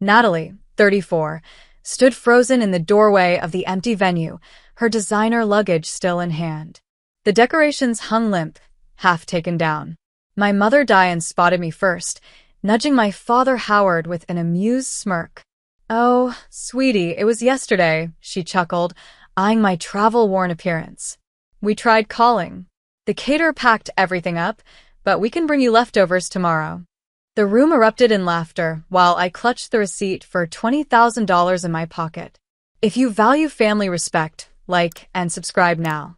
Natalie, 34, stood frozen in the doorway of the empty venue, her designer luggage still in hand. The decorations hung limp, half taken down. My mother Diane spotted me first, nudging my father Howard with an amused smirk. "Oh, sweetie, it was yesterday," she chuckled, eyeing my travel-worn appearance. "We tried calling. The caterer packed everything up, but we can bring you leftovers tomorrow." The room erupted in laughter while I clutched the receipt for $20,000 in my pocket. If you value family respect, like and subscribe now.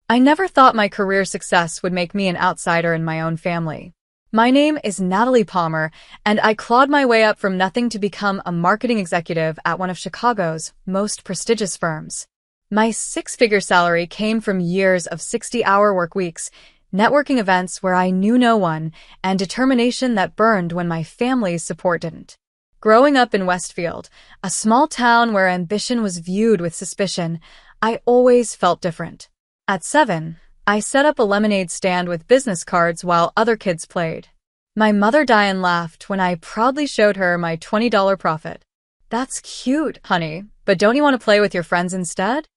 I never thought my career success would make me an outsider in my own family. My name is Natalie Palmer, and I clawed my way up from nothing to become a marketing executive at one of Chicago's most prestigious firms. My six-figure salary came from years of 60-hour work weeks, networking events where I knew no one, and determination that burned when my family's support didn't. Growing up in Westfield, a small town where ambition was viewed with suspicion, I always felt different. At 7, I set up a lemonade stand with business cards while other kids played. My mother Diane laughed when I proudly showed her my $20 profit. "That's cute, honey, but don't you want to play with your friends instead?"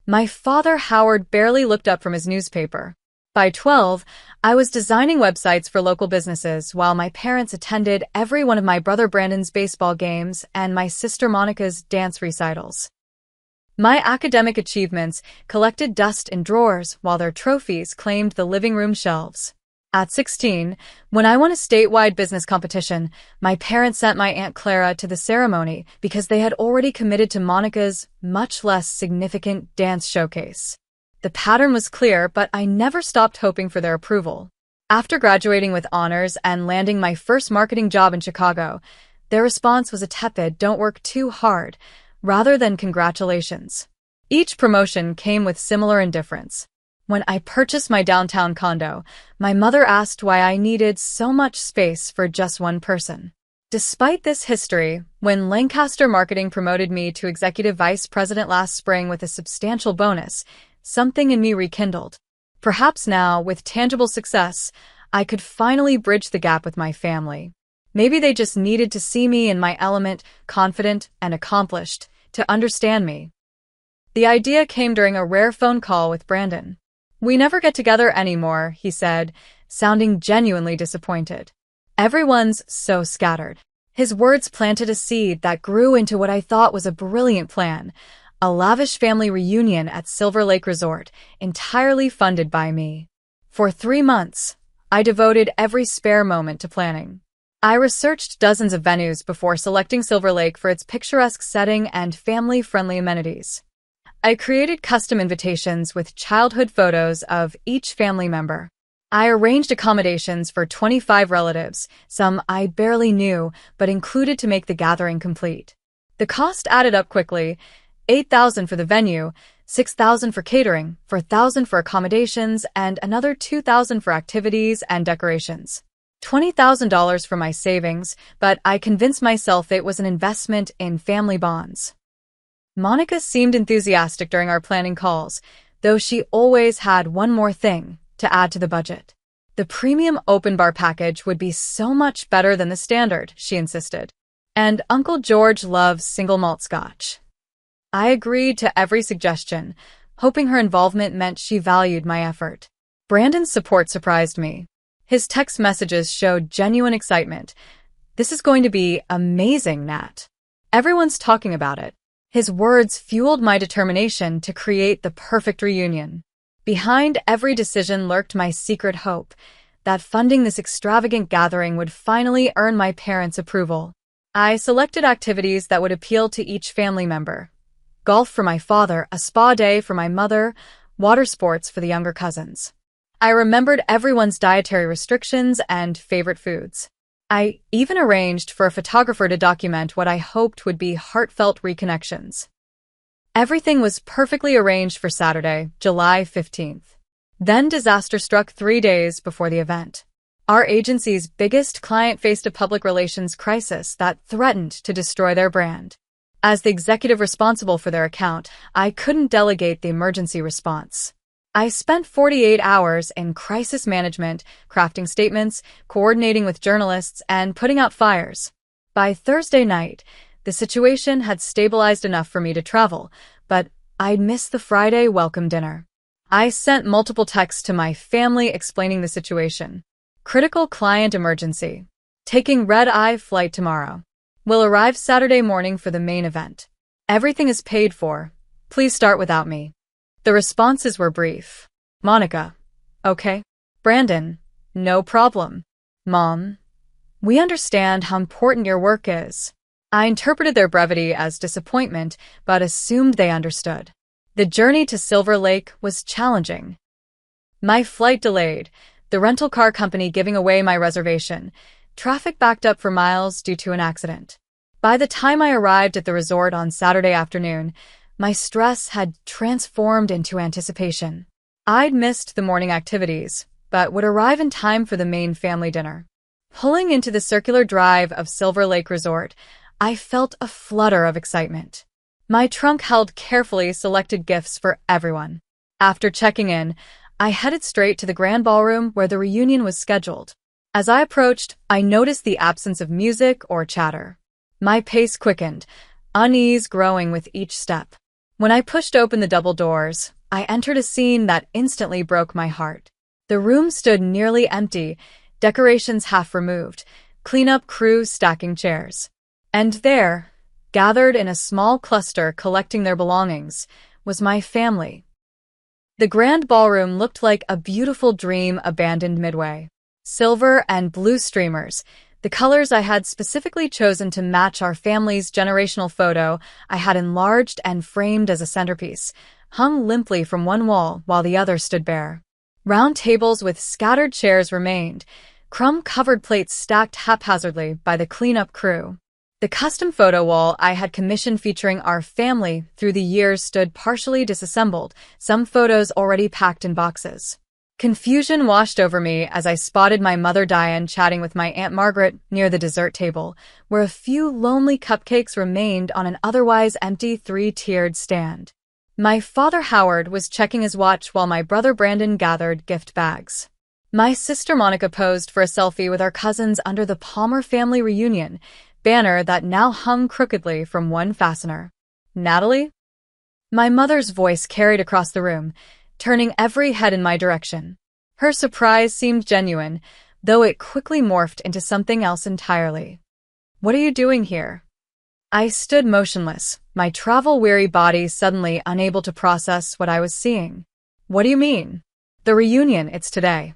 My father Howard barely looked up from his newspaper. By 12, I was designing websites for local businesses while my parents attended every one of my brother Brandon's baseball games and my sister Monica's dance recitals. My academic achievements collected dust in drawers while their trophies claimed the living room shelves. At 16, when I won a statewide business competition, my parents sent my Aunt Clara to the ceremony because they had already committed to Monica's much less significant dance showcase. The pattern was clear, but I never stopped hoping for their approval. After graduating with honors and landing my first marketing job in Chicago, their response was a tepid "don't work too hard," rather than congratulations. Each promotion came with similar indifference. When I purchased my downtown condo, my mother asked why I needed so much space for just one person. Despite this history, when Lancaster Marketing promoted me to executive vice president last spring with a substantial bonus, something in me rekindled. Perhaps now, with tangible success, I could finally bridge the gap with my family. Maybe they just needed to see me in my element, confident and accomplished, to understand me. The idea came during a rare phone call with Brandon. "We never get together anymore," he said, sounding genuinely disappointed. "Everyone's so scattered." His words planted a seed that grew into what I thought was a brilliant plan. A lavish family reunion at Silver Lake Resort, entirely funded by me. For 3 months, I devoted every spare moment to planning. I researched dozens of venues before selecting Silver Lake for its picturesque setting and family-friendly amenities. I created custom invitations with childhood photos of each family member. I arranged accommodations for 25 relatives, some I barely knew, but included to make the gathering complete. The cost added up quickly: $8,000 for the venue, $6,000 for catering, $4,000 for accommodations, and another $2,000 for activities and decorations. $20,000 for my savings, but I convinced myself it was an investment in family bonds. Monica seemed enthusiastic during our planning calls, though she always had one more thing to add to the budget. The premium open bar package would be so much better than the standard, she insisted. And Uncle George loves single malt scotch. I agreed to every suggestion, hoping her involvement meant she valued my effort. Brandon's support surprised me. His text messages showed genuine excitement. "This is going to be amazing, Nat. Everyone's talking about it." His words fueled my determination to create the perfect reunion. Behind every decision lurked my secret hope that funding this extravagant gathering would finally earn my parents' approval. I selected activities that would appeal to each family member. Golf for my father, a spa day for my mother, water sports for the younger cousins. I remembered everyone's dietary restrictions and favorite foods. I even arranged for a photographer to document what I hoped would be heartfelt reconnections. Everything was perfectly arranged for Saturday, July 15th. Then disaster struck 3 days before the event. Our agency's biggest client faced a public relations crisis that threatened to destroy their brand. As the executive responsible for their account, I couldn't delegate the emergency response. I spent 48 hours in crisis management, crafting statements, coordinating with journalists, and putting out fires. By Thursday night, the situation had stabilized enough for me to travel, but I'd missed the Friday welcome dinner. I sent multiple texts to my family explaining the situation. Critical client emergency. Taking red-eye flight tomorrow. Will arrive Saturday morning for the main event. Everything is paid for. Please start without me. The responses were brief. Monica. Okay. Brandon. No problem. Mom. We understand how important your work is. I interpreted their brevity as disappointment, but assumed they understood. The journey to Silver Lake was challenging. My flight delayed, the rental car company giving away my reservation. Traffic backed up for miles due to an accident. By the time I arrived at the resort on Saturday afternoon, my stress had transformed into anticipation. I'd missed the morning activities, but would arrive in time for the main family dinner. Pulling into the circular drive of Silver Lake Resort, I felt a flutter of excitement. My trunk held carefully selected gifts for everyone. After checking in, I headed straight to the grand ballroom where the reunion was scheduled. As I approached, I noticed the absence of music or chatter. My pace quickened, unease growing with each step. When I pushed open the double doors, I entered a scene that instantly broke my heart. The room stood nearly empty, decorations half removed, cleanup crews stacking chairs. And there, gathered in a small cluster collecting their belongings, was my family. The grand ballroom looked like a beautiful dream abandoned midway. Silver and blue streamers, the colors I had specifically chosen to match our family's generational photo I had enlarged and framed as a centerpiece, hung limply from one wall while the other stood bare. Round tables with scattered chairs remained, crumb-covered plates stacked haphazardly by the cleanup crew. The custom photo wall I had commissioned featuring our family through the years stood partially disassembled, some photos already packed in boxes. Confusion washed over me as I spotted my mother Diane chatting with my Aunt Margaret near the dessert table, where a few lonely cupcakes remained on an otherwise empty three-tiered stand. My father Howard was checking his watch while my brother Brandon gathered gift bags. My sister Monica posed for a selfie with our cousins under the Palmer family reunion banner that now hung crookedly from one fastener. Natalie? My mother's voice carried across the room, turning every head in my direction. Her surprise seemed genuine, though it quickly morphed into something else entirely. What are you doing here? I stood motionless, my travel-weary body suddenly unable to process what I was seeing. What do you mean? The reunion, it's today.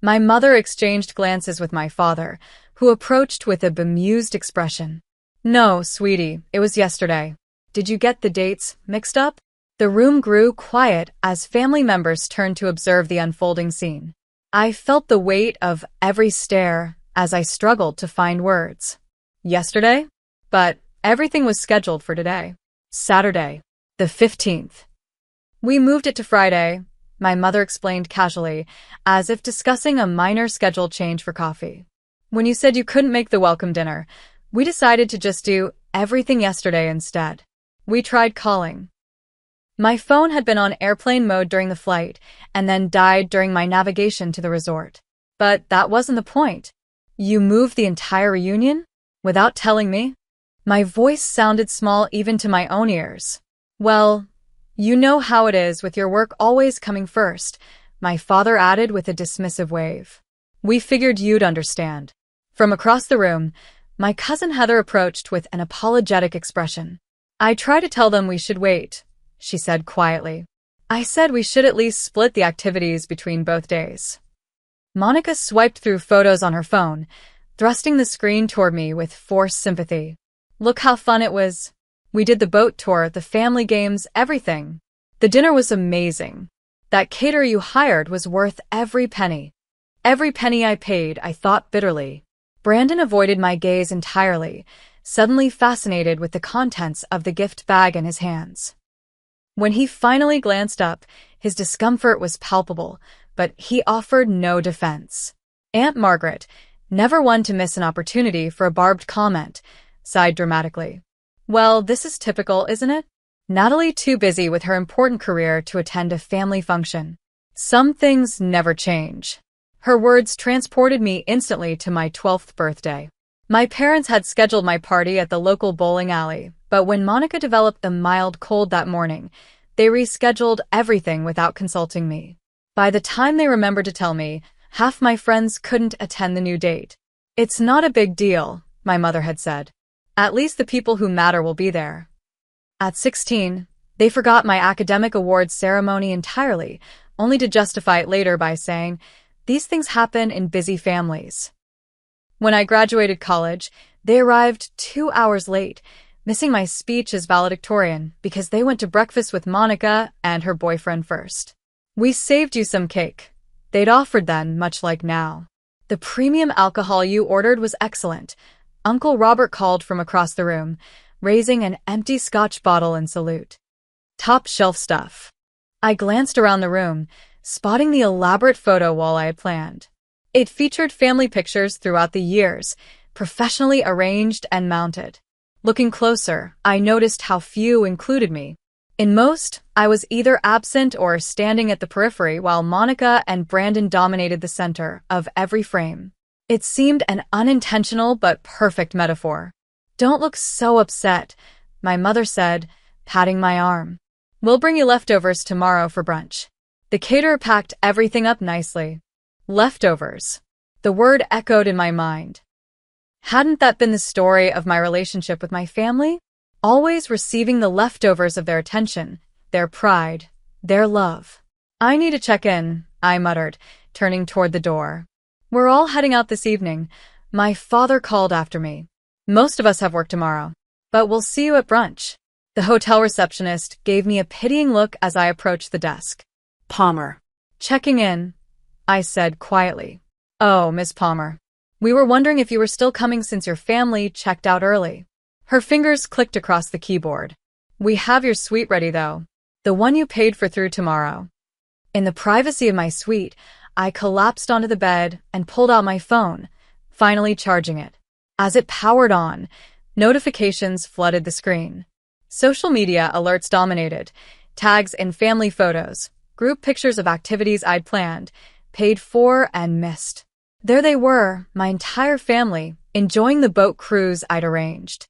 My mother exchanged glances with my father, who approached with a bemused expression. No, sweetie, it was yesterday. Did you get the dates mixed up? The room grew quiet as family members turned to observe the unfolding scene. I felt the weight of every stare as I struggled to find words. Yesterday? But everything was scheduled for today. Saturday, the 15th. We moved it to Friday, my mother explained casually, as if discussing a minor schedule change for coffee. When you said you couldn't make the welcome dinner, we decided to just do everything yesterday instead. We tried calling. My phone had been on airplane mode during the flight and then died during my navigation to the resort. But that wasn't the point. You moved the entire reunion? Without telling me? My voice sounded small even to my own ears. Well, you know how it is with your work always coming first, my father added with a dismissive wave. We figured you'd understand. From across the room, my cousin Heather approached with an apologetic expression. I tried to tell them we should wait, she said quietly. I said we should at least split the activities between both days. Monica swiped through photos on her phone, thrusting the screen toward me with forced sympathy. Look how fun it was. We did the boat tour, the family games, everything. The dinner was amazing. That caterer you hired was worth every penny. Every penny I paid, I thought bitterly. Brandon avoided my gaze entirely, suddenly fascinated with the contents of the gift bag in his hands. When he finally glanced up, his discomfort was palpable, but he offered no defense. Aunt Margaret, never one to miss an opportunity for a barbed comment, sighed dramatically. Well, this is typical, isn't it? Natalie too busy with her important career to attend a family function. Some things never change. Her words transported me instantly to my 12th birthday. My parents had scheduled my party at the local bowling alley, but when Monica developed the mild cold that morning, they rescheduled everything without consulting me. By the time they remembered to tell me, half my friends couldn't attend the new date. It's not a big deal, my mother had said. At least the people who matter will be there. At 16, they forgot my academic awards ceremony entirely, only to justify it later by saying, "These things happen in busy families." When I graduated college, they arrived 2 hours late, missing my speech as valedictorian because they went to breakfast with Monica and her boyfriend first. "We saved you some cake," they'd offered then, much like now. "The premium alcohol you ordered was excellent," Uncle Robert called from across the room, raising an empty Scotch bottle in salute. "Top shelf stuff." I glanced around the room, spotting the elaborate photo wall I had planned. It featured family pictures throughout the years, professionally arranged and mounted. Looking closer, I noticed how few included me. In most, I was either absent or standing at the periphery while Monica and Brandon dominated the center of every frame. It seemed an unintentional but perfect metaphor. "Don't look so upset," my mother said, patting my arm. "We'll bring you leftovers tomorrow for brunch." The caterer packed everything up nicely. Leftovers. The word echoed in my mind. Hadn't that been the story of my relationship with my family? Always receiving the leftovers of their attention, their pride, their love. "I need to check in," I muttered, turning toward the door. "We're all heading out this evening," my father called after me. "Most of us have work tomorrow, but we'll see you at brunch." The hotel receptionist gave me a pitying look as I approached the desk. "Palmer." "Checking in," I said quietly. "Oh, Miss Palmer. We were wondering if you were still coming since your family checked out early." Her fingers clicked across the keyboard. "We have your suite ready, though. The one you paid for through tomorrow." In the privacy of my suite, I collapsed onto the bed and pulled out my phone, finally charging it. As it powered on, notifications flooded the screen. Social media alerts dominated, tags and family photos, group pictures of activities I'd planned, paid for and missed. There they were, my entire family, enjoying the boat cruise I'd arranged.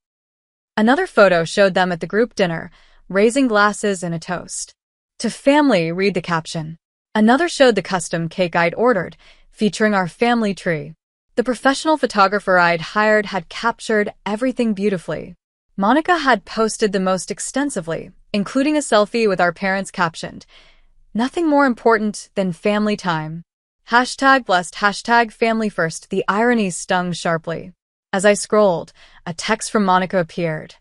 Another photo showed them at the group dinner, raising glasses in a toast. "To family," read the caption. Another showed the custom cake I'd ordered, featuring our family tree. The professional photographer I'd hired had captured everything beautifully. Monica had posted the most extensively, including a selfie with our parents captioned, "Nothing more important than family time." #blessed, #family first. The irony stung sharply. As I scrolled, a text from Monica appeared.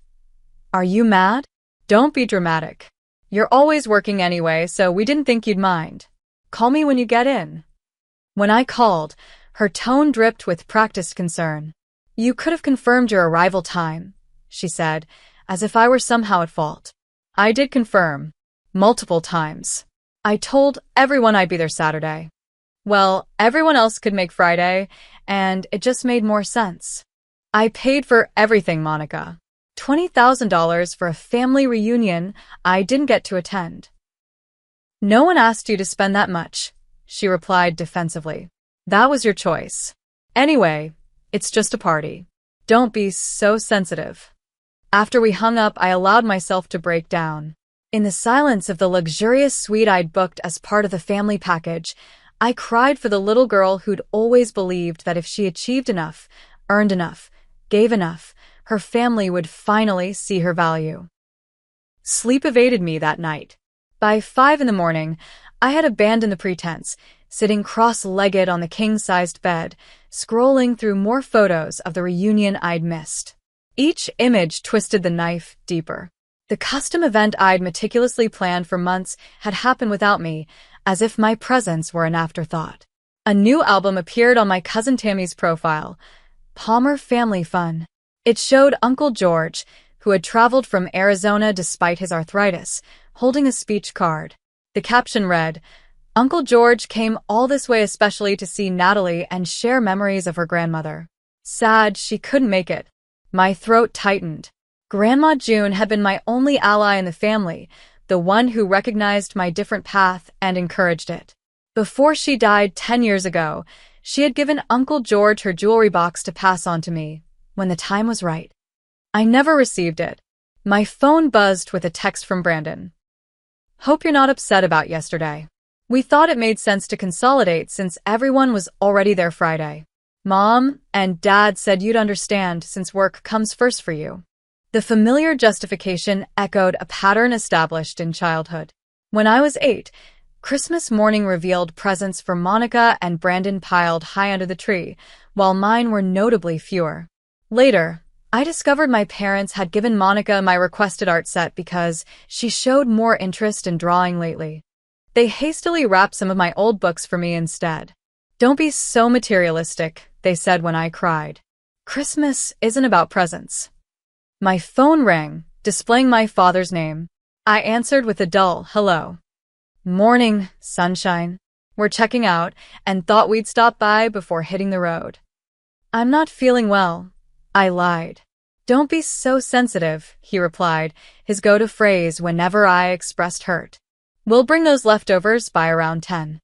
"Are you mad? Don't be dramatic. You're always working anyway, so we didn't think you'd mind. Call me when you get in." When I called, her tone dripped with practiced concern. "You could have confirmed your arrival time," she said, as if I were somehow at fault. I did confirm. Multiple times. I told everyone I'd be there Saturday. Well, everyone else could make Friday, and it just made more sense. I paid for everything, Monica. $20,000 for a family reunion I didn't get to attend. "No one asked you to spend that much," she replied defensively. "That was your choice. Anyway, it's just a party. Don't be so sensitive." After we hung up, I allowed myself to break down. In the silence of the luxurious suite I'd booked as part of the family package, I cried for the little girl who'd always believed that if she achieved enough, earned enough, gave enough, her family would finally see her value. Sleep evaded me that night. By 5 in the morning, I had abandoned the pretense, sitting cross-legged on the king-sized bed, scrolling through more photos of the reunion I'd missed. Each image twisted the knife deeper. The custom event I'd meticulously planned for months had happened without me, as if my presence were an afterthought. A new album appeared on my cousin Tammy's profile, Palmer Family Fun. It showed Uncle George, who had traveled from Arizona despite his arthritis, holding a speech card. The caption read, "Uncle George came all this way especially to see Natalie and share memories of her grandmother. Sad she couldn't make it." My throat tightened. Grandma June had been my only ally in the family, the one who recognized my different path and encouraged it. Before she died 10 years ago, she had given Uncle George her jewelry box to pass on to me, when the time was right. I never received it. My phone buzzed with a text from Brandon. Hope you're not upset about yesterday. We thought it made sense to consolidate since everyone was already there Friday. Mom and Dad said you'd understand since work comes first for you. The familiar justification echoed a pattern established in childhood. When I was 8, Christmas morning revealed presents for Monica and Brandon piled high under the tree, while mine were notably fewer. Later, I discovered my parents had given Monica my requested art set because she showed more interest in drawing lately. They hastily wrapped some of my old books for me instead. Don't be so materialistic, they said when I cried. Christmas isn't about presents. My phone rang, displaying my father's name. I answered with a dull hello. Morning, sunshine. We're checking out and thought we'd stop by before hitting the road. I'm not feeling well, I lied. Don't be so sensitive, he replied, his go-to phrase whenever I expressed hurt. We'll bring those leftovers by around 10.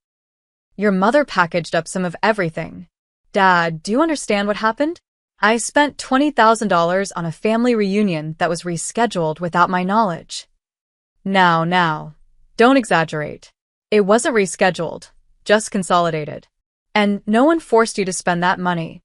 Your mother packaged up some of everything. Dad, do you understand what happened? I spent $20,000 on a family reunion that was rescheduled without my knowledge. Now, don't exaggerate. It wasn't rescheduled, just consolidated. And no one forced you to spend that money.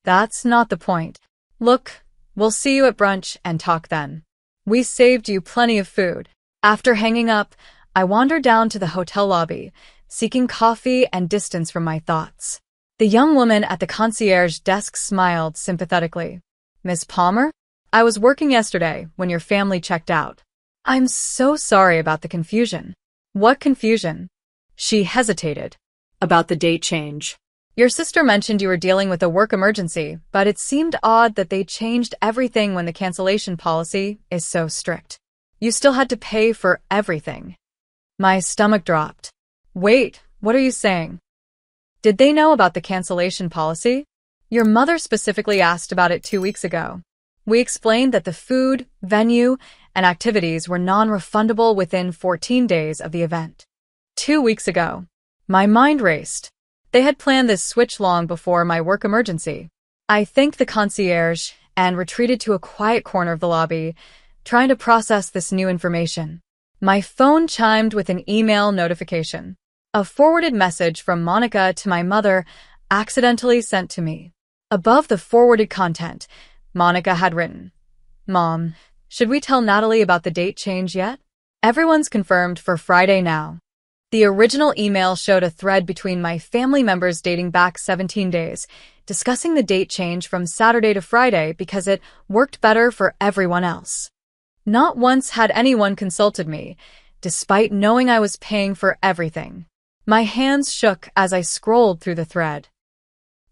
That's not the point. Look, we'll see you at brunch and talk then. We saved you plenty of food. After hanging up, I wandered down to the hotel lobby, seeking coffee and distance from my thoughts. The young woman at the concierge desk smiled sympathetically. Miss Palmer? I was working yesterday when your family checked out. I'm so sorry about the confusion. What confusion? She hesitated. About the date change. Your sister mentioned you were dealing with a work emergency, but it seemed odd that they changed everything when the cancellation policy is so strict. You still had to pay for everything. My stomach dropped. Wait, what are you saying? Did they know about the cancellation policy? Your mother specifically asked about it 2 weeks ago. We explained that the food, venue, and activities were non-refundable within 14 days of the event. 2 weeks ago. My mind raced. They had planned this switch long before my work emergency. I thanked the concierge and retreated to a quiet corner of the lobby, trying to process this new information. My phone chimed with an email notification. A forwarded message from Monica to my mother, accidentally sent to me. Above the forwarded content, Monica had written, Mom, should we tell Natalie about the date change yet? Everyone's confirmed for Friday now. The original email showed a thread between my family members dating back 17 days, discussing the date change from Saturday to Friday because it worked better for everyone else. Not once had anyone consulted me, despite knowing I was paying for everything. My hands shook as I scrolled through the thread.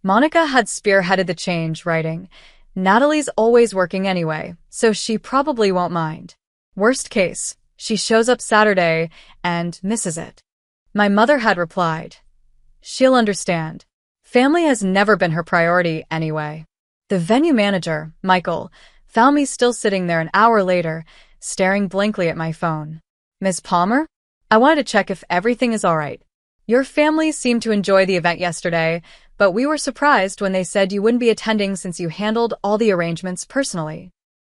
Monica had spearheaded the change, writing, Natalie's always working anyway, so she probably won't mind. Worst case, she shows up Saturday and misses it. My mother had replied, she'll understand. Family has never been her priority anyway. The venue manager, Michael, found me still sitting there an hour later, staring blankly at my phone. Miss Palmer? I wanted to check if everything is all right. Your family seemed to enjoy the event yesterday, but we were surprised when they said you wouldn't be attending since you handled all the arrangements personally.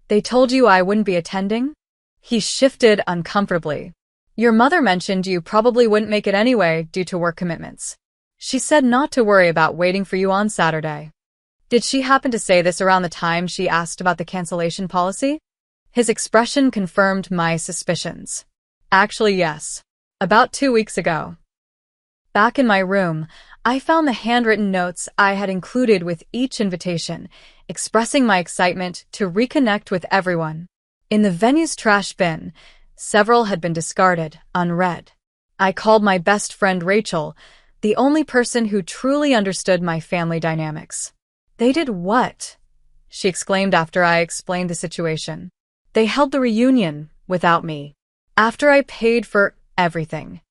They told you I wouldn't be attending? He shifted uncomfortably. Your mother mentioned you probably wouldn't make it anyway due to work commitments. She said not to worry about waiting for you on Saturday. Did she happen to say this around the time she asked about the cancellation policy? His expression confirmed my suspicions. Actually, yes. About 2 weeks ago. Back in my room, I found the handwritten notes I had included with each invitation, expressing my excitement to reconnect with everyone. In the venue's trash bin, several had been discarded, unread. I called my best friend Rachel, the only person who truly understood my family dynamics. They did what? She exclaimed after I explained the situation. They held the reunion without me. After I paid for everything.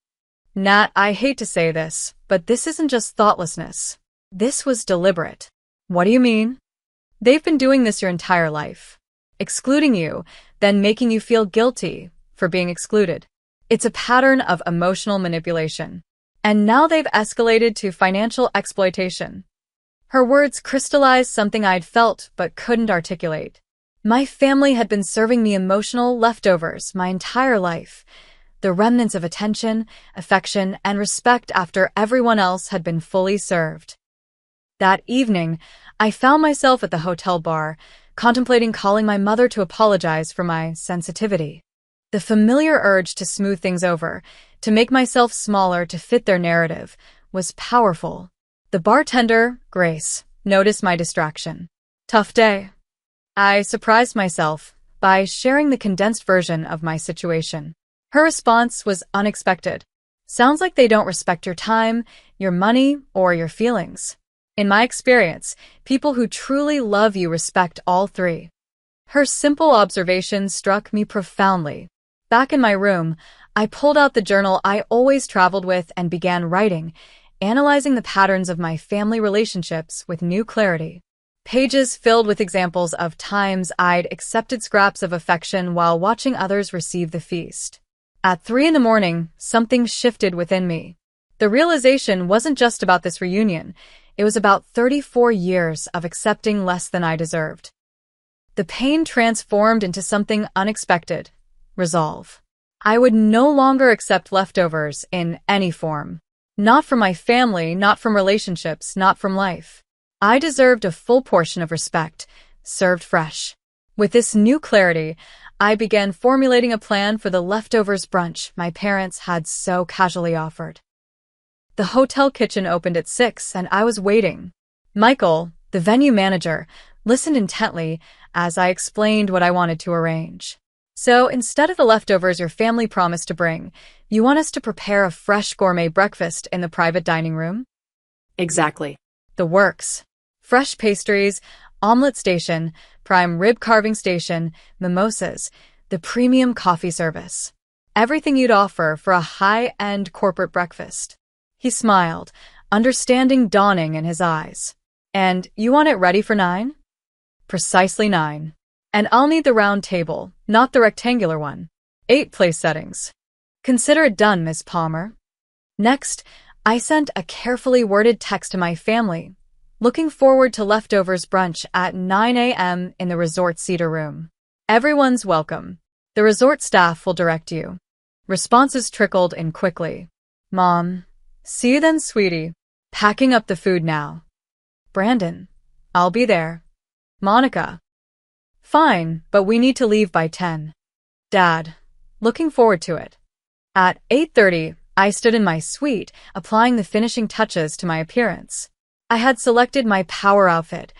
Nat, I hate to say this, but this isn't just thoughtlessness. This was deliberate. What do you mean? They've been doing this your entire life. Excluding you, then making you feel guilty for being excluded. It's a pattern of emotional manipulation. And now they've escalated to financial exploitation. Her words crystallized something I'd felt but couldn't articulate. My family had been serving me emotional leftovers my entire life, the remnants of attention, affection, and respect after everyone else had been fully served. That evening, I found myself at the hotel bar, contemplating calling my mother to apologize for my sensitivity. The familiar urge to smooth things over, to make myself smaller to fit their narrative, was powerful. The bartender, Grace, noticed my distraction. Tough day. I surprised myself by sharing the condensed version of my situation. Her response was unexpected. Sounds like they don't respect your time, your money, or your feelings. In my experience, people who truly love you respect all three. Her simple observation struck me profoundly. Back in my room, I pulled out the journal I always traveled with and began writing, analyzing the patterns of my family relationships with new clarity. Pages filled with examples of times I'd accepted scraps of affection while watching others receive the feast. At 3 a.m, something shifted within me. The realization wasn't just about this reunion, it was about 34 years of accepting less than I deserved. The pain transformed into something unexpected: resolve. I would no longer accept leftovers in any form. Not from my family, not from relationships, not from life. I deserved a full portion of respect, served fresh. With this new clarity, I began formulating a plan for the leftovers brunch my parents had so casually offered. The hotel kitchen opened at 6 and I was waiting. Michael, the venue manager, listened intently as I explained what I wanted to arrange. So instead of the leftovers your family promised to bring, you want us to prepare a fresh gourmet breakfast in the private dining room? Exactly. The works. Fresh pastries, omelet station, prime rib carving station, mimosas, the premium coffee service. Everything you'd offer for a high-end corporate breakfast. He smiled, understanding dawning in his eyes. And you want it ready for 9? Precisely 9. And I'll need the round table, not the rectangular one. 8 place settings. Consider it done, Miss Palmer. Next, I sent a carefully worded text to my family, looking forward to leftovers brunch at 9 a.m. in the resort cedar room. Everyone's welcome. The resort staff will direct you. Responses trickled in quickly. Mom, see you then, sweetie. Packing up the food now. Brandon, I'll be there. Monica. Fine, but we need to leave by 10. Dad, looking forward to it. At 8:30, I stood in my suite, applying the finishing touches to my appearance. I had selected my power outfit,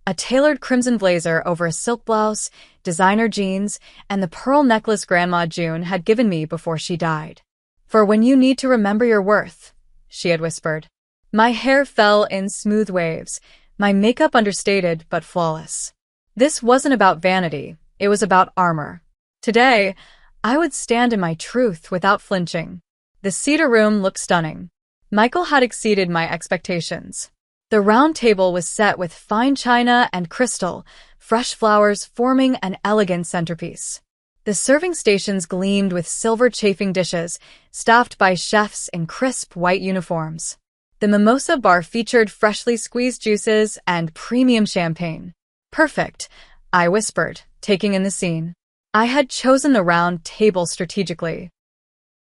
a tailored crimson blazer over a silk blouse, designer jeans, and the pearl necklace Grandma June had given me before she died. For when you need to remember your worth, she had whispered. My hair fell in smooth waves, my makeup understated but flawless. This wasn't about vanity, it was about armor. Today, I would stand in my truth without flinching. The cedar room looked stunning. Michael had exceeded my expectations. The round table was set with fine china and crystal, fresh flowers forming an elegant centerpiece. The serving stations gleamed with silver chafing dishes, staffed by chefs in crisp white uniforms. The mimosa bar featured freshly squeezed juices and premium champagne. Perfect, I whispered, taking in the scene. I had chosen the round table strategically.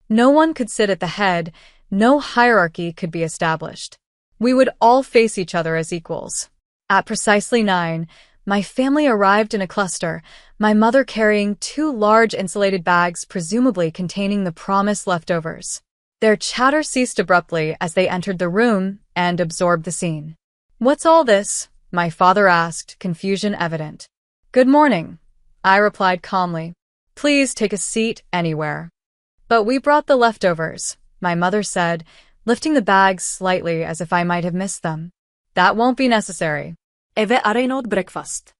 No one could sit at the head, no hierarchy could be established. We would all face each other as equals. At precisely 9, my family arrived in a cluster, my mother carrying 2 large insulated bags presumably containing the promised leftovers. Their chatter ceased abruptly as they entered the room and absorbed the scene. What's all this? My father asked, confusion evident. Good morning, I replied calmly. Please take a seat anywhere. But we brought the leftovers, my mother said, lifting the bags slightly as if I might have missed them. That won't be necessary. Eve aren't breakfast.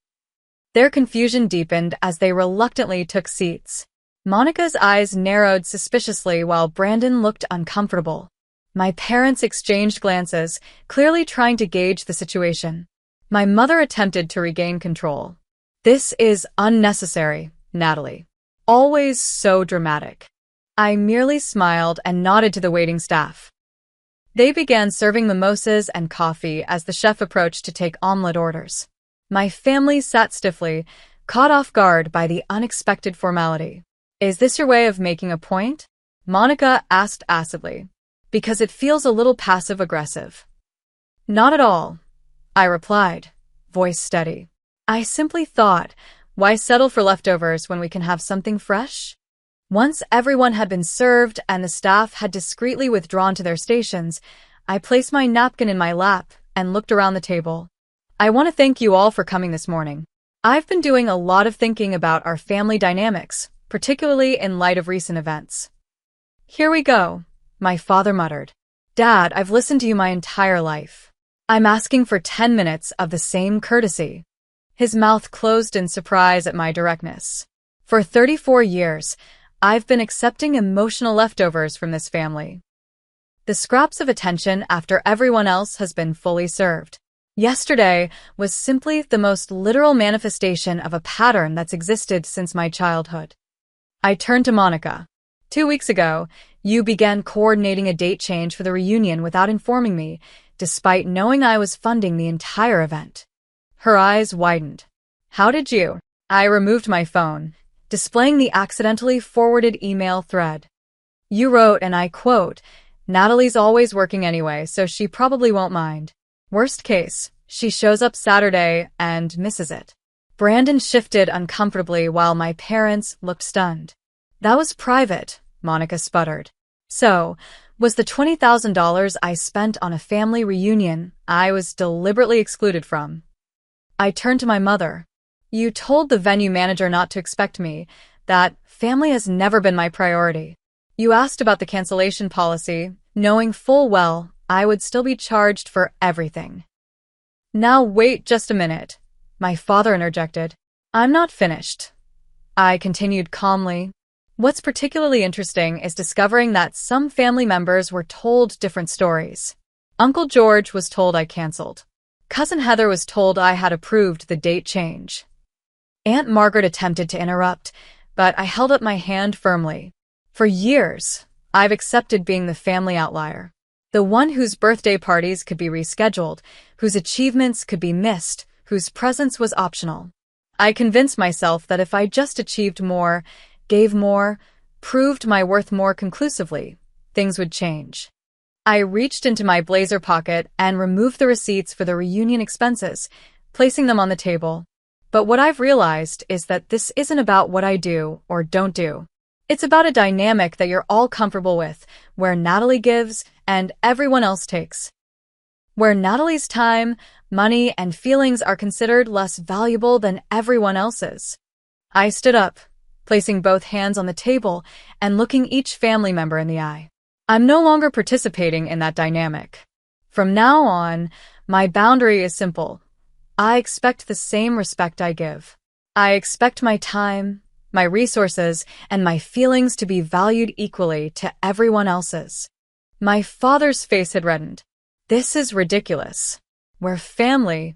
Their confusion deepened as they reluctantly took seats. Monica's eyes narrowed suspiciously while Brandon looked uncomfortable. My parents exchanged glances, clearly trying to gauge the situation. My mother attempted to regain control. This is unnecessary, Natalie. Always so dramatic. I merely smiled and nodded to the waiting staff. They began serving mimosas and coffee as the chef approached to take omelet orders. My family sat stiffly, caught off guard by the unexpected formality. "Is this your way of making a point?" Monica asked acidly. "Because it feels a little passive-aggressive." "Not at all," I replied, voice steady. "I simply thought, why settle for leftovers when we can have something fresh?" Once everyone had been served and the staff had discreetly withdrawn to their stations, I placed my napkin in my lap and looked around the table. "I want to thank you all for coming this morning. I've been doing a lot of thinking about our family dynamics, particularly in light of recent events." "Here we go," my father muttered. "Dad, I've listened to you my entire life. I'm asking for 10 minutes of the same courtesy." His mouth closed in surprise at my directness. "For 34 years, I've been accepting emotional leftovers from this family. The scraps of attention after everyone else has been fully served. Yesterday was simply the most literal manifestation of a pattern that's existed since my childhood." I turned to Monica. "2 weeks ago, you began coordinating a date change for the reunion without informing me, despite knowing I was funding the entire event." Her eyes widened. "How did you?" I removed my phone, displaying the accidentally forwarded email thread. "You wrote, and I quote, 'Natalie's always working anyway, so she probably won't mind. Worst case, she shows up Saturday and misses it.'" Brandon shifted uncomfortably while my parents looked stunned. "That was private," Monica sputtered. "So, was the $20,000 I spent on a family reunion I was deliberately excluded from?" I turned to my mother. "You told the venue manager not to expect me, that family has never been my priority. You asked about the cancellation policy, knowing full well I would still be charged for everything." "Now wait just a minute," my father interjected. "I'm not finished." I continued calmly. "What's particularly interesting is discovering that some family members were told different stories. Uncle George was told I canceled. Cousin Heather was told I had approved the date change. Aunt Margaret attempted to interrupt, but I held up my hand firmly. For years, I've accepted being the family outlier. The one whose birthday parties could be rescheduled, whose achievements could be missed, whose presence was optional. I convinced myself that if I just achieved more, gave more, proved my worth more conclusively, things would change. I reached into my blazer pocket and removed the receipts for the reunion expenses, placing them on the table. But what I've realized is that this isn't about what I do or don't do. It's about a dynamic that you're all comfortable with, where Natalie gives and everyone else takes. Where Natalie's time, money, and feelings are considered less valuable than everyone else's. I stood up, placing both hands on the table and looking each family member in the eye. I'm no longer participating in that dynamic. From now on, my boundary is simple. I expect the same respect I give. I expect my time, my resources, and my feelings to be valued equally to everyone else's. My father's face had reddened. "This is ridiculous. We're family."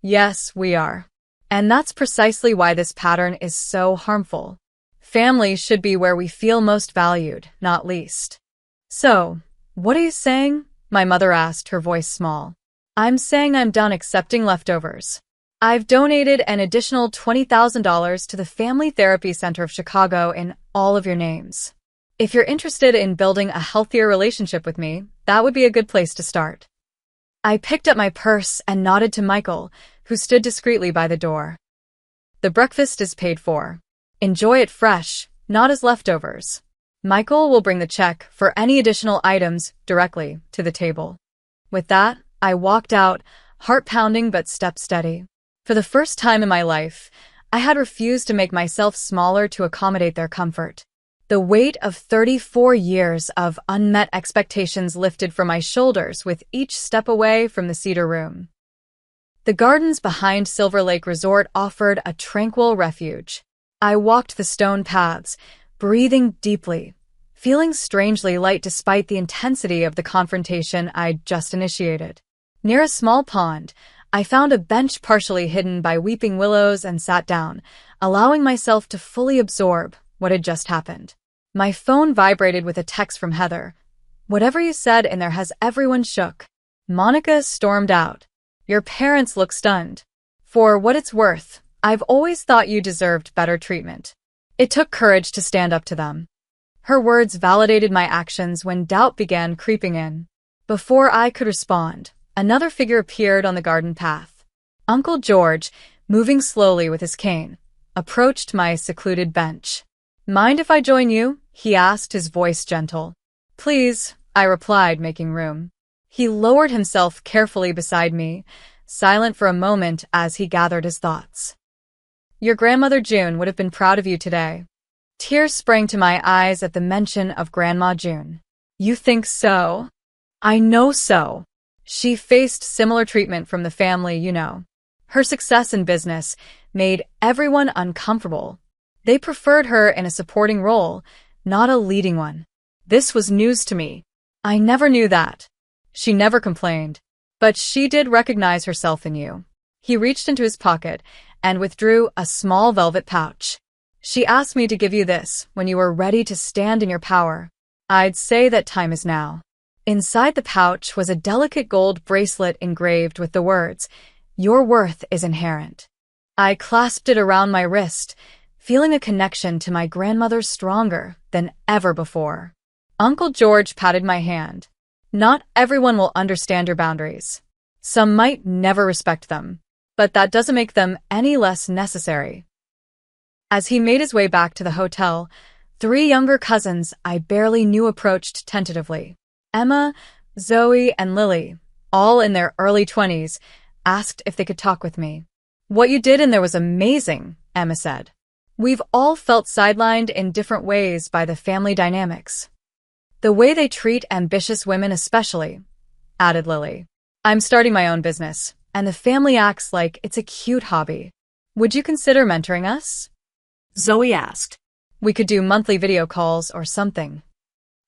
Yes, we are. And that's precisely why this pattern is so harmful. Family should be where we feel most valued, not least. "So, what are you saying?" my mother asked, her voice small. "I'm saying I'm done accepting leftovers. I've donated an additional $20,000 to the Family Therapy Center of Chicago in all of your names. If you're interested in building a healthier relationship with me, that would be a good place to start." I picked up my purse and nodded to Michael, who stood discreetly by the door. "The breakfast is paid for. Enjoy it fresh, not as leftovers. Michael will bring the check for any additional items directly to the table." With that, I walked out, heart pounding but step steady. For the first time in my life, I had refused to make myself smaller to accommodate their comfort. The weight of 34 years of unmet expectations lifted from my shoulders with each step away from the Cedar Room. The gardens behind Silver Lake Resort offered a tranquil refuge. I walked the stone paths, breathing deeply, feeling strangely light despite the intensity of the confrontation I'd just initiated. Near a small pond, I found a bench partially hidden by weeping willows and sat down, allowing myself to fully absorb what had just happened. My phone vibrated with a text from Heather. Whatever you said in there has everyone shook. Monica stormed out. Your parents look stunned. For what it's worth, I've always thought you deserved better treatment. It took courage to stand up to them. Her words validated my actions when doubt began creeping in. Before I could respond, another figure appeared on the garden path. Uncle George, moving slowly with his cane, approached my secluded bench. Mind if I join you? He asked, his voice gentle. Please, I replied, making room. He lowered himself carefully beside me, silent for a moment as he gathered his thoughts. Your grandmother June would have been proud of you today. Tears sprang to my eyes at the mention of Grandma June. You think so? I know so. She faced similar treatment from the family, you know. Her success in business made everyone uncomfortable. They preferred her in a supporting role, not a leading one. This was news to me. I never knew that. She never complained. But she did recognize herself in you. He reached into his pocket and withdrew a small velvet pouch. She asked me to give you this when you were ready to stand in your power. I'd say that time is now. Inside the pouch was a delicate gold bracelet engraved with the words, Your worth is inherent. I clasped it around my wrist, feeling a connection to my grandmother stronger than ever before. Uncle George patted my hand. Not everyone will understand your boundaries. Some might never respect them, but that doesn't make them any less necessary. As he made his way back to the hotel, 3 younger cousins I barely knew approached tentatively. Emma, Zoe, and Lily, all in their early 20s, asked if they could talk with me. What you did in there was amazing, Emma said. We've all felt sidelined in different ways by the family dynamics. The way they treat ambitious women especially, added Lily. I'm starting my own business, and the family acts like it's a cute hobby. Would you consider mentoring us? Zoe asked. We could do monthly video calls or something.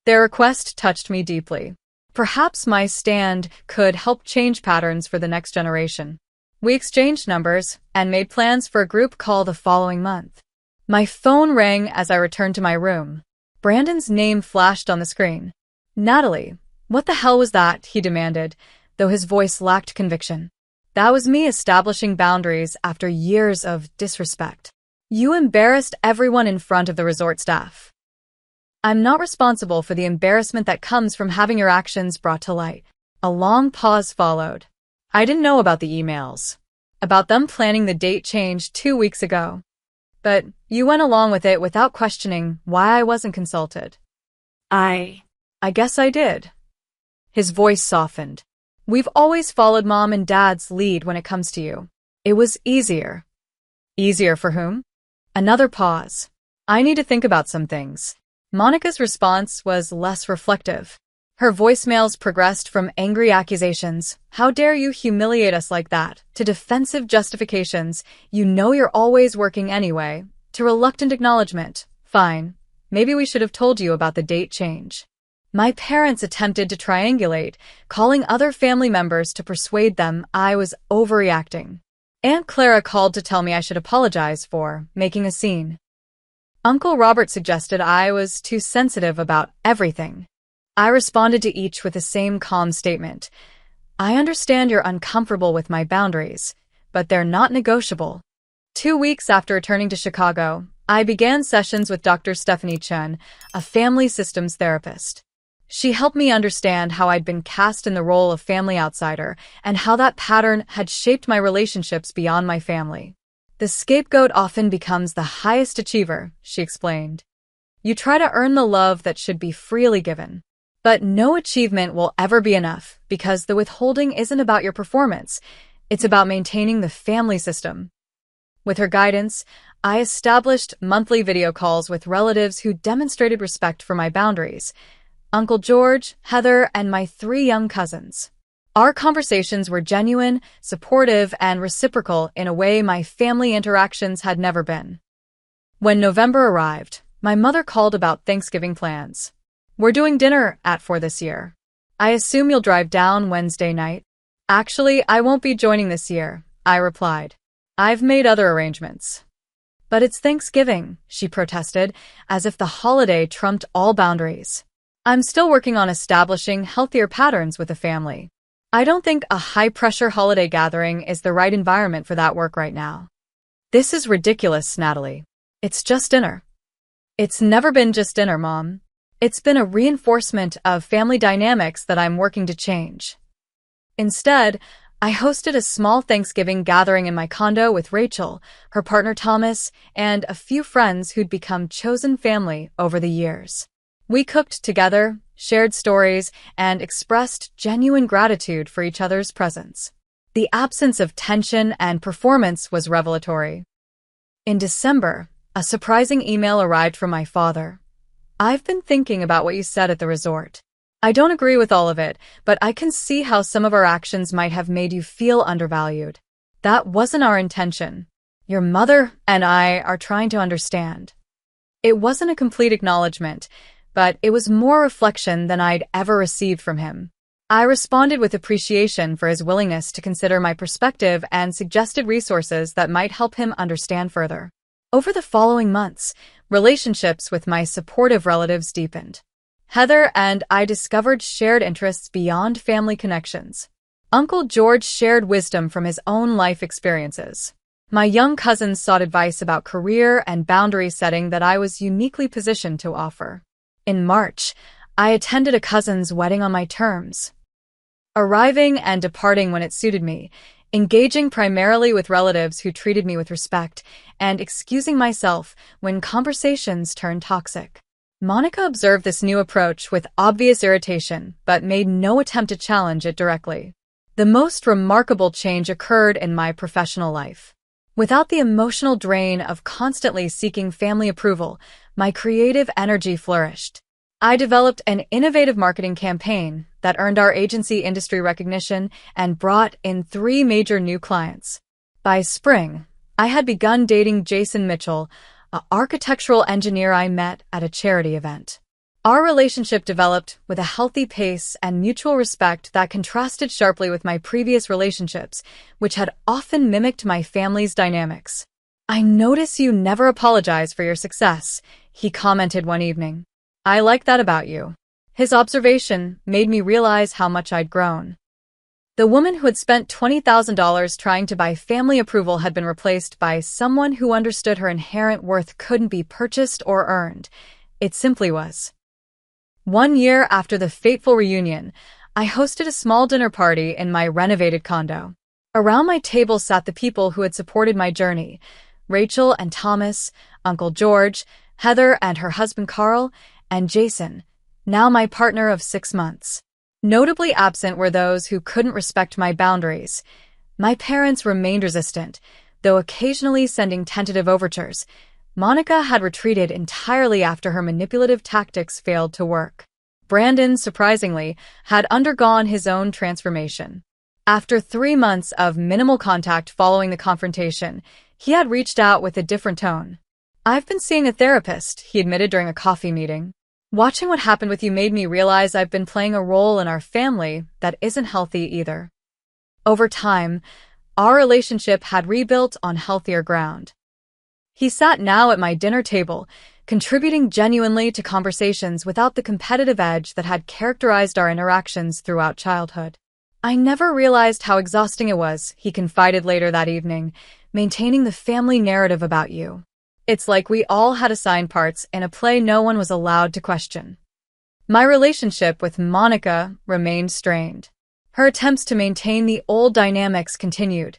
Their request touched me deeply. Perhaps my stand could help change patterns for the next generation. We exchanged numbers and made plans for a group call the following month. My phone rang as I returned to my room. Brandon's name flashed on the screen. Natalie, what the hell was that? He demanded, though his voice lacked conviction. That was me establishing boundaries after years of disrespect. You embarrassed everyone in front of the resort staff. I'm not responsible for the embarrassment that comes from having your actions brought to light. A long pause followed. I didn't know about the emails. About them planning the date change 2 weeks ago. But you went along with it without questioning why I wasn't consulted. I guess I did. His voice softened. We've always followed Mom and Dad's lead when it comes to you. It was easier. Easier for whom? Another pause. I need to think about some things. Monica's response was less reflective. Her voicemails progressed from angry accusations, how dare you humiliate us like that, to defensive justifications, you know you're always working anyway, to reluctant acknowledgement, fine, maybe we should have told you about the date change. My parents attempted to triangulate, calling other family members to persuade them I was overreacting. Aunt Clara called to tell me I should apologize for making a scene. Uncle Robert suggested I was too sensitive about everything. I responded to each with the same calm statement. I understand you're uncomfortable with my boundaries, but they're not negotiable. 2 weeks after returning to Chicago, I began sessions with Dr. Stephanie Chen, a family systems therapist. She helped me understand how I'd been cast in the role of family outsider and how that pattern had shaped my relationships beyond my family. The scapegoat often becomes the highest achiever, she explained. You try to earn the love that should be freely given. But no achievement will ever be enough because the withholding isn't about your performance. It's about maintaining the family system. With her guidance, I established monthly video calls with relatives who demonstrated respect for my boundaries. Uncle George, Heather, and my 3 young cousins. Our conversations were genuine, supportive, and reciprocal in a way my family interactions had never been. When November arrived, my mother called about Thanksgiving plans. We're doing dinner at 4 this year. I assume you'll drive down Wednesday night. Actually, I won't be joining this year, I replied. I've made other arrangements. But it's Thanksgiving, she protested, as if the holiday trumped all boundaries. I'm still working on establishing healthier patterns with the family. I don't think a high-pressure holiday gathering is the right environment for that work right now. This is ridiculous, Natalie. It's just dinner. It's never been just dinner, Mom. It's been a reinforcement of family dynamics that I'm working to change. Instead, I hosted a small Thanksgiving gathering in my condo with Rachel, her partner Thomas, and a few friends who'd become chosen family over the years. We cooked together, shared stories, and expressed genuine gratitude for each other's presence. The absence of tension and performance was revelatory. In December, a surprising email arrived from my father. "I've been thinking about what you said at the resort. I don't agree with all of it, but I can see how some of our actions might have made you feel undervalued. That wasn't our intention. Your mother and I are trying to understand." It wasn't a complete acknowledgement, but it was more reflection than I'd ever received from him. I responded with appreciation for his willingness to consider my perspective and suggested resources that might help him understand further. Over the following months, relationships with my supportive relatives deepened. Heather and I discovered shared interests beyond family connections. Uncle George shared wisdom from his own life experiences. My young cousins sought advice about career and boundary setting that I was uniquely positioned to offer. In March, I attended a cousin's wedding on my terms, arriving and departing when it suited me, engaging primarily with relatives who treated me with respect, and excusing myself when conversations turned toxic. Monica observed this new approach with obvious irritation, but made no attempt to challenge it directly. The most remarkable change occurred in my professional life. Without the emotional drain of constantly seeking family approval, my creative energy flourished. I developed an innovative marketing campaign that earned our agency industry recognition and brought in 3 major new clients. By spring, I had begun dating Jason Mitchell, an architectural engineer I met at a charity event. Our relationship developed with a healthy pace and mutual respect that contrasted sharply with my previous relationships, which had often mimicked my family's dynamics. "I notice you never apologize for your success," he commented one evening. "I like that about you." His observation made me realize how much I'd grown. The woman who had spent $20,000 trying to buy family approval had been replaced by someone who understood her inherent worth couldn't be purchased or earned. It simply was. 1 year after the fateful reunion, I hosted a small dinner party in my renovated condo. Around my table sat the people who had supported my journey: Rachel and Thomas, Uncle George, Heather and her husband Carl, and Jason, now my partner of 6 months. Notably absent were those who couldn't respect my boundaries. My parents remained resistant, though occasionally sending tentative overtures. Monica had retreated entirely after her manipulative tactics failed to work. Brandon, surprisingly, had undergone his own transformation. After 3 months of minimal contact following the confrontation, he had reached out with a different tone. "I've been seeing a therapist," he admitted during a coffee meeting. "Watching what happened with you made me realize I've been playing a role in our family that isn't healthy either." Over time, our relationship had rebuilt on healthier ground. He sat now at my dinner table, contributing genuinely to conversations without the competitive edge that had characterized our interactions throughout childhood. "I never realized how exhausting it was," he confided later that evening, "maintaining the family narrative about you. It's like we all had assigned parts in a play no one was allowed to question." My relationship with Monica remained strained. Her attempts to maintain the old dynamics continued.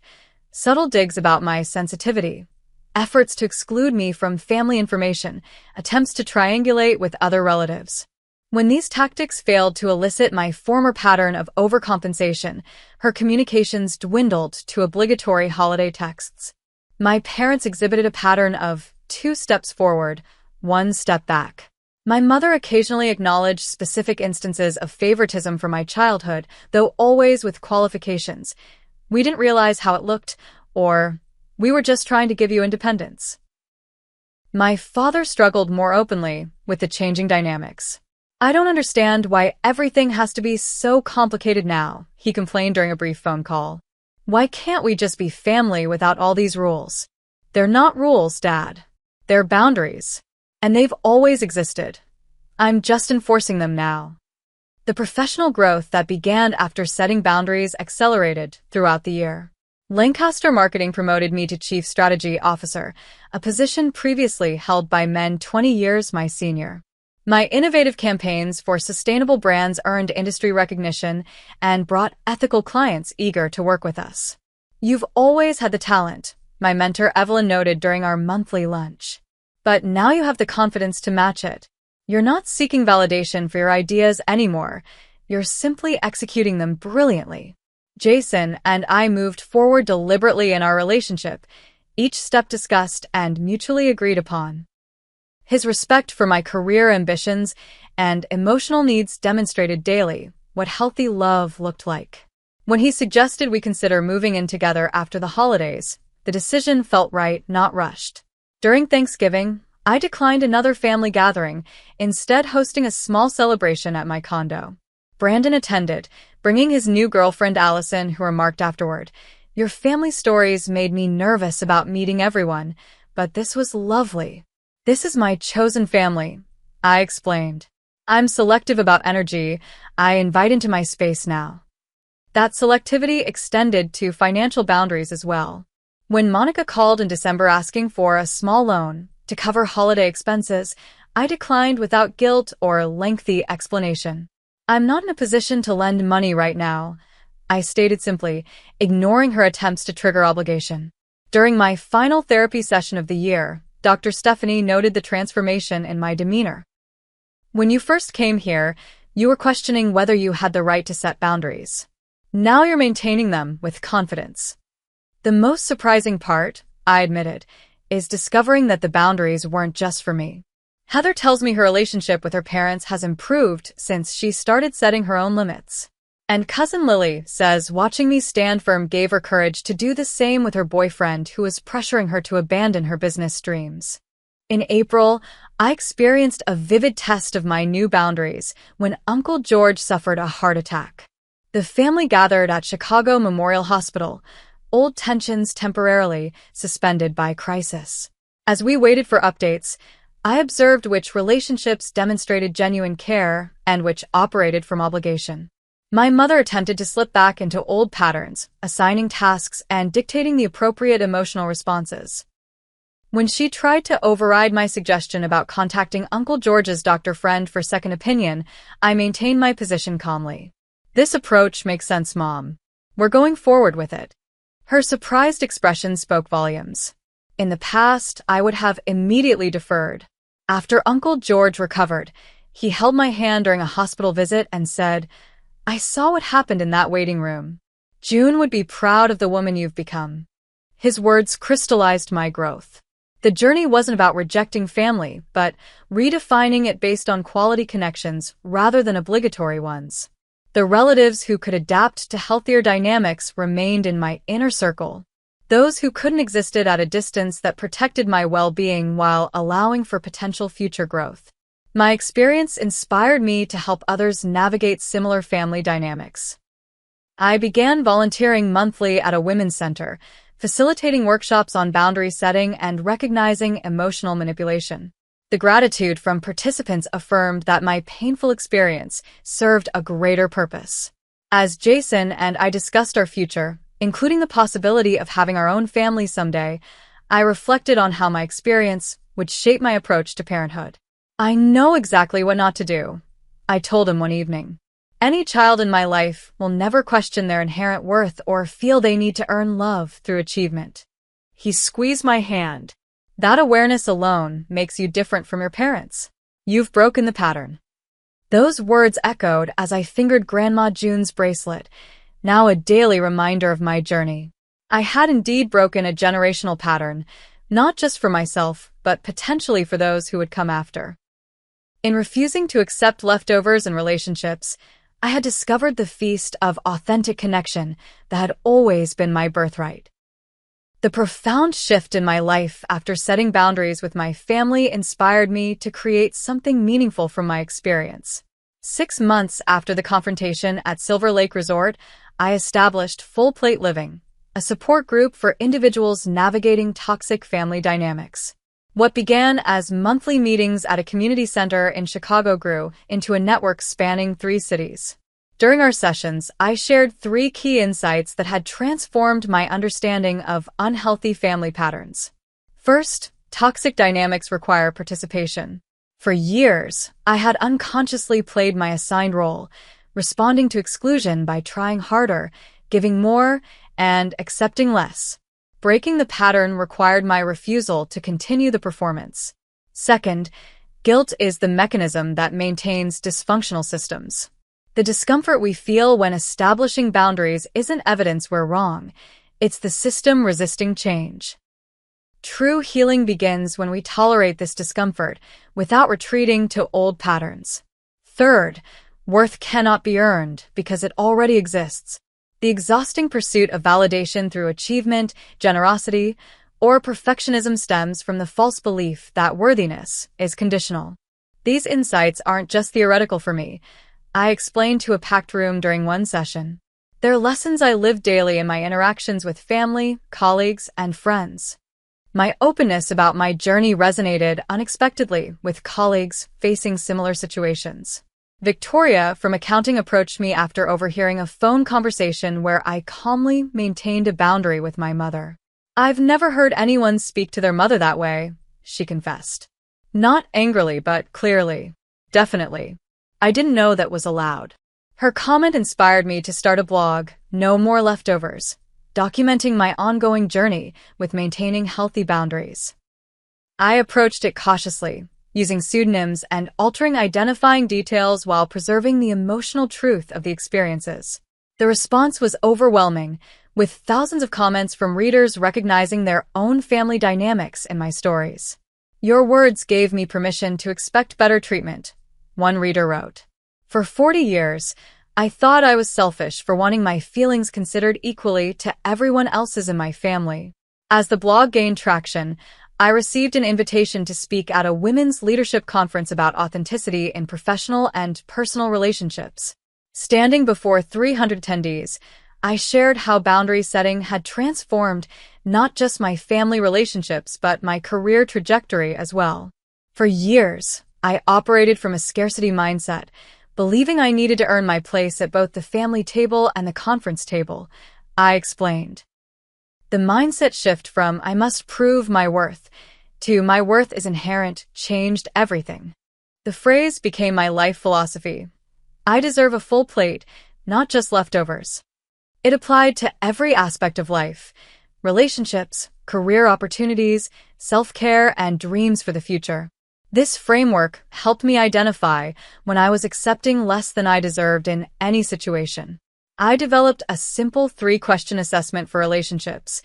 Subtle digs about my sensitivity, efforts to exclude me from family information, attempts to triangulate with other relatives. When these tactics failed to elicit my former pattern of overcompensation, her communications dwindled to obligatory holiday texts. My parents exhibited a pattern of 2 steps forward, 1 step back. My mother occasionally acknowledged specific instances of favoritism from my childhood, though always with qualifications. "We didn't realize how it looked," or "We were just trying to give you independence." My father struggled more openly with the changing dynamics. "I don't understand why everything has to be so complicated now," he complained during a brief phone call. "Why can't we just be family without all these rules?" "They're not rules, Dad. They're boundaries. And they've always existed. I'm just enforcing them now. The professional growth that began after setting boundaries accelerated throughout the year. Lancaster Marketing promoted me to Chief Strategy Officer, a position previously held by men 20 years my senior. My innovative campaigns for sustainable brands earned industry recognition and brought ethical clients eager to work with us. You've always had the talent, my mentor Evelyn noted during our monthly lunch. But now you have the confidence to match it. You're not seeking validation for your ideas anymore. You're simply executing them brilliantly. Jason and I moved forward deliberately in our relationship, each step discussed and mutually agreed upon. His respect for my career ambitions and emotional needs demonstrated daily what healthy love looked like. When he suggested we consider moving in together after the holidays, the decision felt right, not rushed. During Thanksgiving, I declined another family gathering, instead hosting a small celebration at my condo. Brandon attended, bringing his new girlfriend Allison, who remarked afterward, "Your family stories made me nervous about meeting everyone, but this was lovely." "This is my chosen family," I explained. "I'm selective about energy I invite into my space now." That selectivity extended to financial boundaries as well. When Monica called in December asking for a small loan to cover holiday expenses, I declined without guilt or lengthy explanation. "I'm not in a position to lend money right now," I stated simply, ignoring her attempts to trigger obligation. During my final therapy session of the year, Dr. Stephanie noted the transformation in my demeanor. "When you first came here, you were questioning whether you had the right to set boundaries. Now you're maintaining them with confidence." The most surprising part, I admitted, is discovering that the boundaries weren't just for me. Heather tells me her relationship with her parents has improved since she started setting her own limits. And cousin Lily says watching me stand firm gave her courage to do the same with her boyfriend who was pressuring her to abandon her business dreams. In April, I experienced a vivid test of my new boundaries when Uncle George suffered a heart attack. The family gathered at Chicago Memorial Hospital, old tensions temporarily suspended by crisis. As we waited for updates, I observed which relationships demonstrated genuine care and which operated from obligation. My mother attempted to slip back into old patterns, assigning tasks and dictating the appropriate emotional responses. When she tried to override my suggestion about contacting Uncle George's doctor friend for second opinion, I maintained my position calmly. "This approach makes sense, Mom. We're going forward with it." Her surprised expression spoke volumes. In the past, I would have immediately deferred. After Uncle George recovered, he held my hand during a hospital visit and said, "I saw what happened in that waiting room. June would be proud of the woman you've become." His words crystallized my growth. The journey wasn't about rejecting family, but redefining it based on quality connections rather than obligatory ones. The relatives who could adapt to healthier dynamics remained in my inner circle. Those who couldn't existed at a distance that protected my well-being while allowing for potential future growth. My experience inspired me to help others navigate similar family dynamics. I began volunteering monthly at a women's center, facilitating workshops on boundary setting and recognizing emotional manipulation. The gratitude from participants affirmed that my painful experience served a greater purpose. As Jason and I discussed our future, including the possibility of having our own family someday, I reflected on how my experience would shape my approach to parenthood. "I know exactly what not to do," I told him one evening. "Any child in my life will never question their inherent worth or feel they need to earn love through achievement." He squeezed my hand. "That awareness alone makes you different from your parents. You've broken the pattern." Those words echoed as I fingered Grandma June's bracelet, now a daily reminder of my journey. I had indeed broken a generational pattern, not just for myself, but potentially for those who would come after. In refusing to accept leftovers in relationships, I had discovered the feast of authentic connection that had always been my birthright. The profound shift in my life after setting boundaries with my family inspired me to create something meaningful from my experience. 6 months after the confrontation at Silver Lake Resort, I established Full Plate Living, a support group for individuals navigating toxic family dynamics. What began as monthly meetings at a community center in Chicago grew into a network spanning 3 cities. During our sessions, I shared 3 key insights that had transformed my understanding of unhealthy family patterns. First, toxic dynamics require participation. For years, I had unconsciously played my assigned role, responding to exclusion by trying harder, giving more, and accepting less. Breaking the pattern required my refusal to continue the performance. Second, guilt is the mechanism that maintains dysfunctional systems. The discomfort we feel when establishing boundaries isn't evidence we're wrong. It's the system resisting change. True healing begins when we tolerate this discomfort without retreating to old patterns. Third, worth cannot be earned because it already exists. The exhausting pursuit of validation through achievement, generosity, or perfectionism stems from the false belief that worthiness is conditional. These insights aren't just theoretical for me. I explained to a packed room during one session. They're lessons I live daily in my interactions with family, colleagues, and friends. My openness about my journey resonated unexpectedly with colleagues facing similar situations. Victoria from accounting approached me after overhearing a phone conversation where I calmly maintained a boundary with my mother. "I've never heard anyone speak to their mother that way," she confessed. Not angrily, but clearly. Definitely. I didn't know that was allowed. Her comment inspired me to start a blog, No More Leftovers, documenting my ongoing journey with maintaining healthy boundaries. I approached it cautiously, using pseudonyms and altering identifying details while preserving the emotional truth of the experiences. The response was overwhelming, with thousands of comments from readers recognizing their own family dynamics in my stories. "Your words gave me permission to expect better treatment," one reader wrote. "For 40 years, I thought I was selfish for wanting my feelings considered equally to everyone else's in my family." As the blog gained traction, I received an invitation to speak at a women's leadership conference about authenticity in professional and personal relationships. Standing before 300 attendees, I shared how boundary setting had transformed not just my family relationships but my career trajectory as well. For years, I operated from a scarcity mindset, believing I needed to earn my place at both the family table and the conference table, I explained. The mindset shift from "I must prove my worth" to "my worth is inherent" changed everything. The phrase became my life philosophy. I deserve a full plate, not just leftovers. It applied to every aspect of life: relationships, career opportunities, self-care, and dreams for the future. This framework helped me identify when I was accepting less than I deserved in any situation. I developed a simple 3-question assessment for relationships.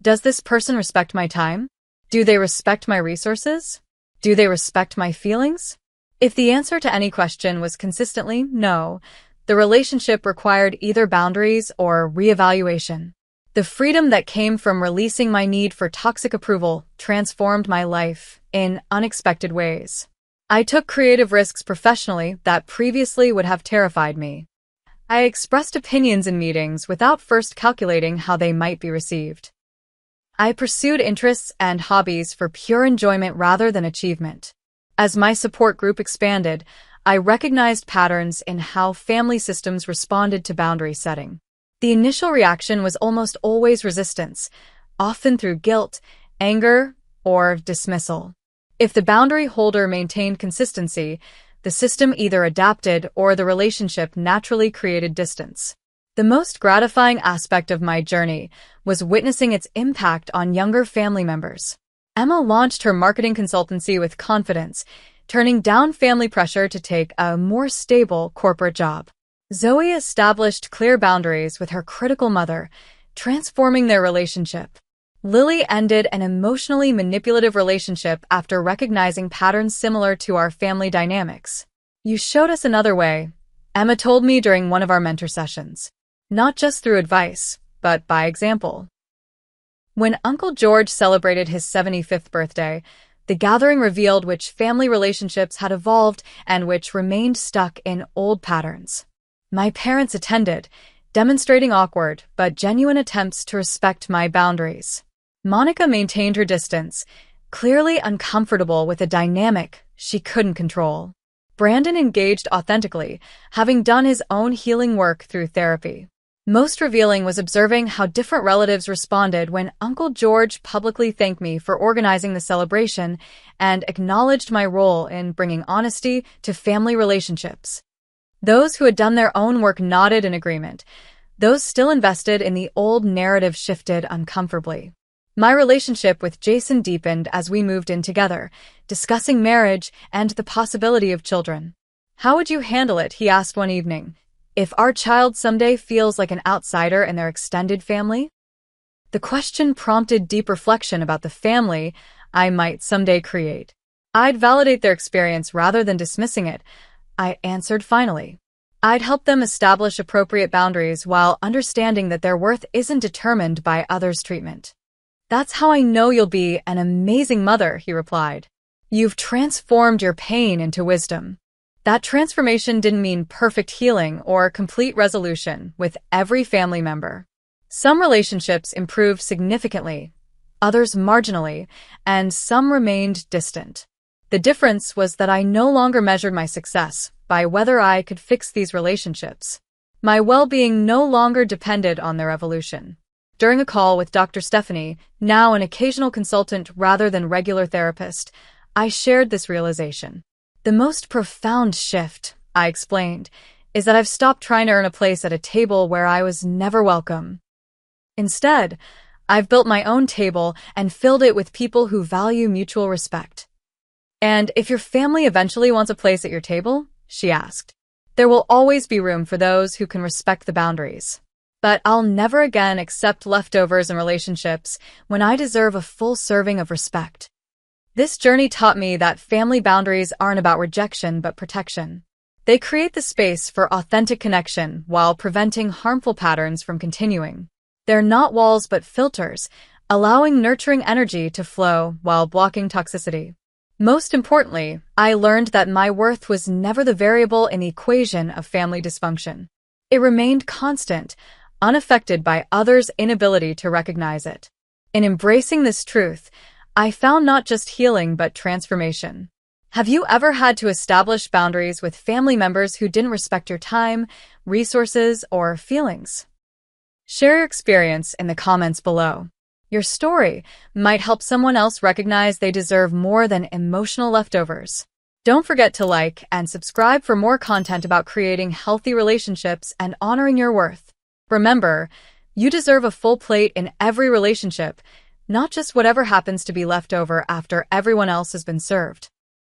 Does this person respect my time? Do they respect my resources? Do they respect my feelings? If the answer to any question was consistently no, the relationship required either boundaries or reevaluation. The freedom that came from releasing my need for toxic approval transformed my life in unexpected ways. I took creative risks professionally that previously would have terrified me. I expressed opinions in meetings without first calculating how they might be received. I pursued interests and hobbies for pure enjoyment rather than achievement. As my support group expanded, I recognized patterns in how family systems responded to boundary setting. The initial reaction was almost always resistance, often through guilt, anger, or dismissal. If the boundary holder maintained consistency, the system either adapted or the relationship naturally created distance. The most gratifying aspect of my journey was witnessing its impact on younger family members. Emma launched her marketing consultancy with confidence, turning down family pressure to take a more stable corporate job. Zoe established clear boundaries with her critical mother, transforming their relationship. Lily ended an emotionally manipulative relationship after recognizing patterns similar to our family dynamics. "You showed us another way," Emma told me during one of our mentor sessions. Not just through advice, but by example. When Uncle George celebrated his 75th birthday, the gathering revealed which family relationships had evolved and which remained stuck in old patterns. My parents attended, demonstrating awkward but genuine attempts to respect my boundaries. Monica maintained her distance, clearly uncomfortable with a dynamic she couldn't control. Brandon engaged authentically, having done his own healing work through therapy. Most revealing was observing how different relatives responded when Uncle George publicly thanked me for organizing the celebration and acknowledged my role in bringing honesty to family relationships. Those who had done their own work nodded in agreement. Those still invested in the old narrative shifted uncomfortably. My relationship with Jason deepened as we moved in together, discussing marriage and the possibility of children. "How would you handle it?" he asked one evening. "If our child someday feels like an outsider in their extended family?" The question prompted deep reflection about the family I might someday create. "I'd validate their experience rather than dismissing it," I answered finally. "I'd help them establish appropriate boundaries while understanding that their worth isn't determined by others' treatment." "That's how I know you'll be an amazing mother," he replied. "You've transformed your pain into wisdom." That transformation didn't mean perfect healing or complete resolution with every family member. Some relationships improved significantly, others marginally, and some remained distant. The difference was that I no longer measured my success by whether I could fix these relationships. My well-being no longer depended on their evolution. During a call with Dr. Stephanie, now an occasional consultant rather than regular therapist, I shared this realization. "The most profound shift," I explained, "is that I've stopped trying to earn a place at a table where I was never welcome. Instead, I've built my own table and filled it with people who value mutual respect." "And if your family eventually wants a place at your table?" she asked. "There will always be room for those who can respect the boundaries. But I'll never again accept leftovers in relationships when I deserve a full serving of respect." This journey taught me that family boundaries aren't about rejection but protection. They create the space for authentic connection while preventing harmful patterns from continuing. They're not walls but filters, allowing nurturing energy to flow while blocking toxicity. Most importantly, I learned that my worth was never the variable in the equation of family dysfunction. It remained constant, unaffected by others' inability to recognize it. In embracing this truth, I found not just healing but transformation. Have you ever had to establish boundaries with family members who didn't respect your time, resources, or feelings? Share your experience in the comments below. Your story might help someone else recognize they deserve more than emotional leftovers. Don't forget to like and subscribe for more content about creating healthy relationships and honoring your worth. Remember, you deserve a full plate in every relationship, not just whatever happens to be left over after everyone else has been served.